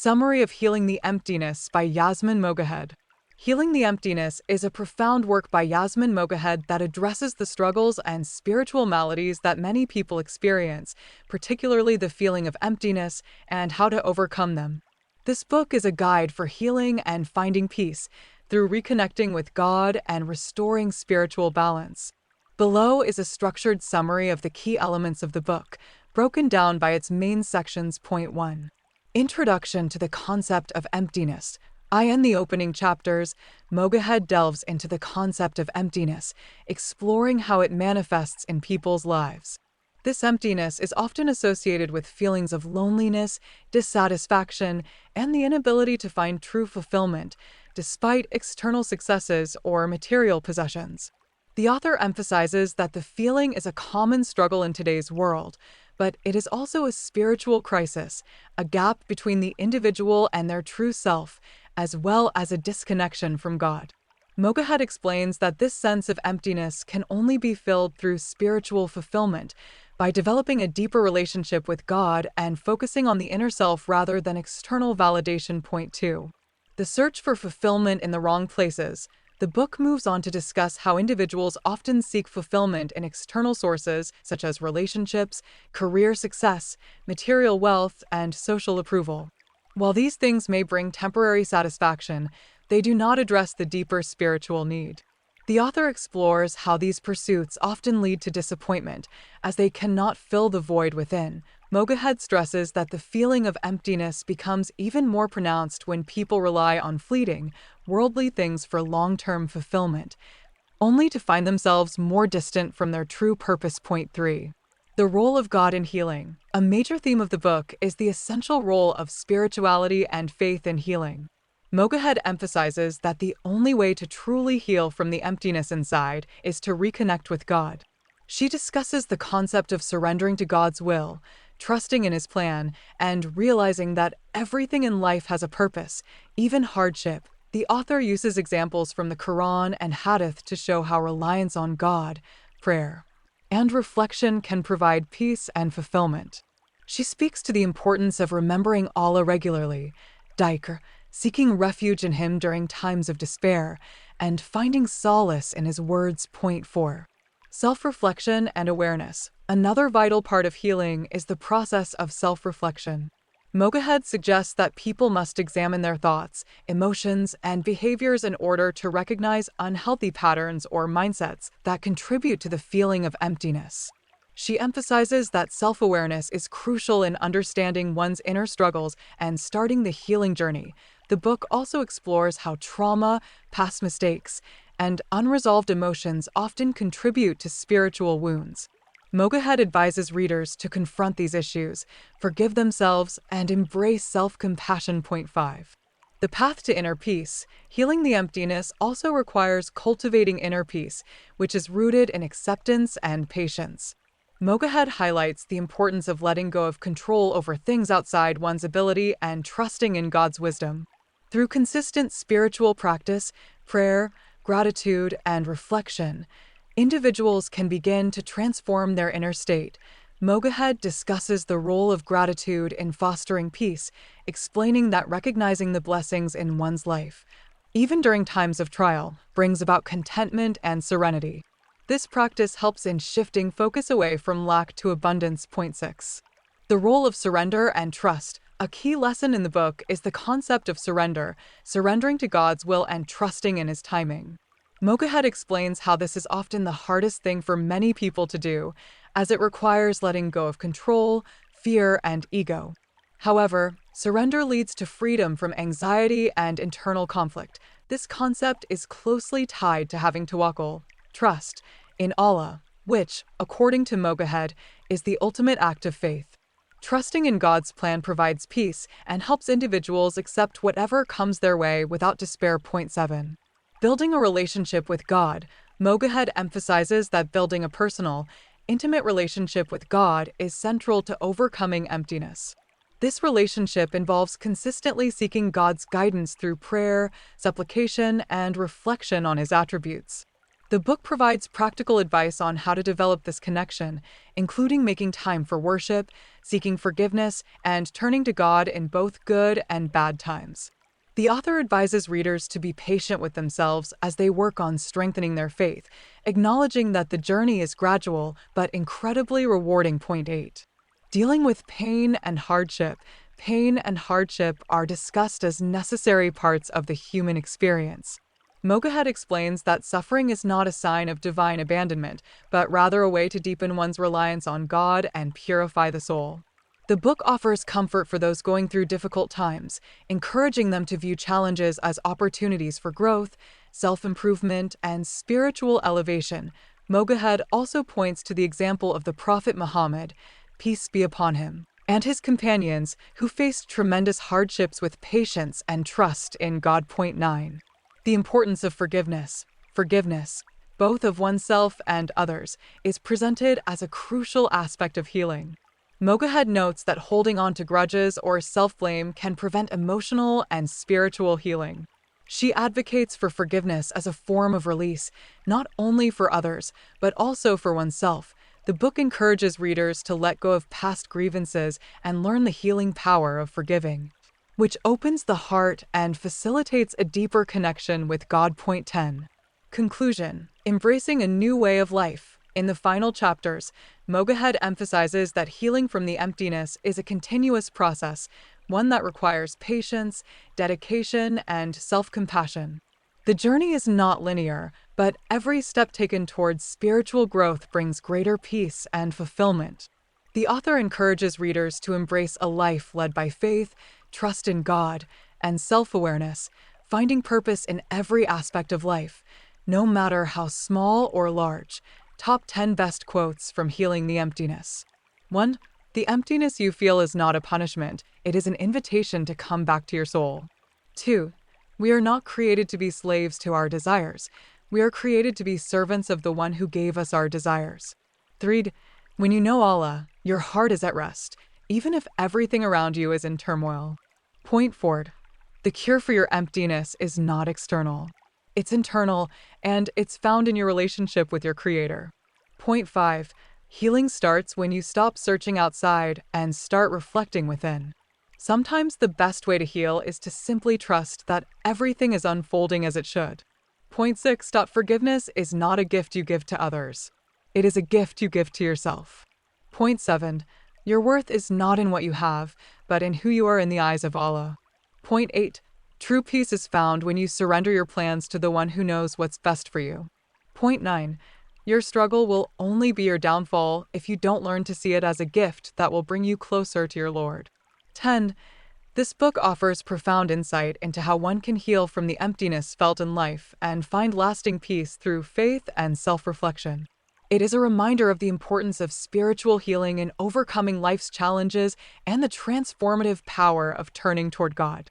Summary of Healing the Emptiness by Yasmin Mogahed. Healing the Emptiness is a profound work by Yasmin Mogahed that addresses the struggles and spiritual maladies that many people experience, particularly the feeling of emptiness and how to overcome them. This book is a guide for healing and finding peace through reconnecting with God and restoring spiritual balance. Below is a structured summary of the key elements of the book, broken down by its main sections. Point 1. Introduction to the concept of emptiness. In the opening chapters, Mogahed delves into the concept of emptiness, exploring how it manifests in people's lives. This emptiness is often associated with feelings of loneliness, dissatisfaction, and the inability to find true fulfillment, despite external successes or material possessions. The author emphasizes that the feeling is a common struggle in today's world, but it is also a spiritual crisis, a gap between the individual and their true self, as well as a disconnection from God. Mogahed explains that this sense of emptiness can only be filled through spiritual fulfillment, by developing a deeper relationship with God and focusing on the inner self rather than external validation. Point 2. The search for fulfillment in the wrong places. The book moves on to discuss how individuals often seek fulfillment in external sources such as relationships, career success, material wealth, and social approval. While these things may bring temporary satisfaction, they do not address the deeper spiritual need. The author explores how these pursuits often lead to disappointment, as they cannot fill the void within. Mogahed stresses that the feeling of emptiness becomes even more pronounced when people rely on fleeting, worldly things for long-term fulfillment, only to find themselves more distant from their true purpose. Point 3. The role of God in healing. A major theme of the book is the essential role of spirituality and faith in healing. Mogahed emphasizes that the only way to truly heal from the emptiness inside is to reconnect with God. She discusses the concept of surrendering to God's will, trusting in His plan, and realizing that everything in life has a purpose, even hardship. The author uses examples from the Quran and Hadith to show how reliance on God, prayer, and reflection can provide peace and fulfillment. She speaks to the importance of remembering Allah regularly, dhikr, seeking refuge in Him during times of despair, and finding solace in His words. Point 4. Self-reflection and awareness. Another vital part of healing is the process of self-reflection. Mogahed suggests that people must examine their thoughts, emotions, and behaviors in order to recognize unhealthy patterns or mindsets that contribute to the feeling of emptiness. She emphasizes that self-awareness is crucial in understanding one's inner struggles and starting the healing journey. The book also explores how trauma, past mistakes, and unresolved emotions often contribute to spiritual wounds. Mogahed advises readers to confront these issues, forgive themselves, and embrace self-compassion. Point 5. The path to inner peace. Healing the emptiness also requires cultivating inner peace, which is rooted in acceptance and patience. Mogahed highlights the importance of letting go of control over things outside one's ability and trusting in God's wisdom. Through consistent spiritual practice, prayer, gratitude, and reflection, individuals can begin to transform their inner state. Mogahed discusses the role of gratitude in fostering peace, explaining that recognizing the blessings in one's life, even during times of trial, brings about contentment and serenity. This practice helps in shifting focus away from lack to abundance. Point 6. The role of surrender and trust. A key lesson in the book is the concept of surrender, surrendering to God's will and trusting in His timing. Mogahed explains how this is often the hardest thing for many people to do, as it requires letting go of control, fear, and ego. However, surrender leads to freedom from anxiety and internal conflict. This concept is closely tied to having tawakkul, trust, in Allah, which, according to Mogahed, is the ultimate act of faith. Trusting in God's plan provides peace and helps individuals accept whatever comes their way without despair. Point 7. Building a relationship with God. Mogahed emphasizes that building a personal, intimate relationship with God is central to overcoming emptiness. This relationship involves consistently seeking God's guidance through prayer, supplication, and reflection on His attributes. The book provides practical advice on how to develop this connection, including making time for worship, seeking forgiveness and turning to God in both good and bad times. The author advises readers to be patient with themselves as they work on strengthening their faith, acknowledging that the journey is gradual but incredibly rewarding. Point 8. Dealing with pain and hardship. Pain and hardship are discussed as necessary parts of the human experience. Mogahed explains that suffering is not a sign of divine abandonment, but rather a way to deepen one's reliance on God and purify the soul. The book offers comfort for those going through difficult times, encouraging them to view challenges as opportunities for growth, self-improvement, and spiritual elevation. Mogahed also points to the example of the Prophet Muhammad, peace be upon him, and his companions, who faced tremendous hardships with patience and trust in God. Point 9. The importance of forgiveness. Forgiveness, both of oneself and others, is presented as a crucial aspect of healing. Mogahed notes that holding on to grudges or self-blame can prevent emotional and spiritual healing. She advocates for forgiveness as a form of release, not only for others, but also for oneself. The book encourages readers to let go of past grievances and learn the healing power of forgiving, which opens the heart and facilitates a deeper connection with God. Point 10. Conclusion. Embracing a new way of life. In the final chapters, Mogahed emphasizes that healing from the emptiness is a continuous process, one that requires patience, dedication, and self-compassion. The journey is not linear, but every step taken towards spiritual growth brings greater peace and fulfillment. The author encourages readers to embrace a life led by faith, trust in God, and self-awareness, finding purpose in every aspect of life, no matter how small or large. Top 10 best quotes from Healing the Emptiness. 1. The emptiness you feel is not a punishment, it is an invitation to come back to your soul. 2. We are not created to be slaves to our desires. We are created to be servants of the one who gave us our desires. 3. When you know Allah, your heart is at rest, even if everything around you is in turmoil. Point 4. The cure for your emptiness is not external. It's internal, and it's found in your relationship with your Creator. Point 5. Healing starts when you stop searching outside and start reflecting within. Sometimes the best way to heal is to simply trust that everything is unfolding as it should. Point 6. Forgiveness is not a gift you give to others. It is a gift you give to yourself. Point 7. Your worth is not in what you have, but in who you are in the eyes of Allah. Point 8. True peace is found when you surrender your plans to the one who knows what's best for you. Point 9. Your struggle will only be your downfall if you don't learn to see it as a gift that will bring you closer to your Lord. 10. This book offers profound insight into how one can heal from the emptiness felt in life and find lasting peace through faith and self-reflection. It is a reminder of the importance of spiritual healing in overcoming life's challenges and the transformative power of turning toward God.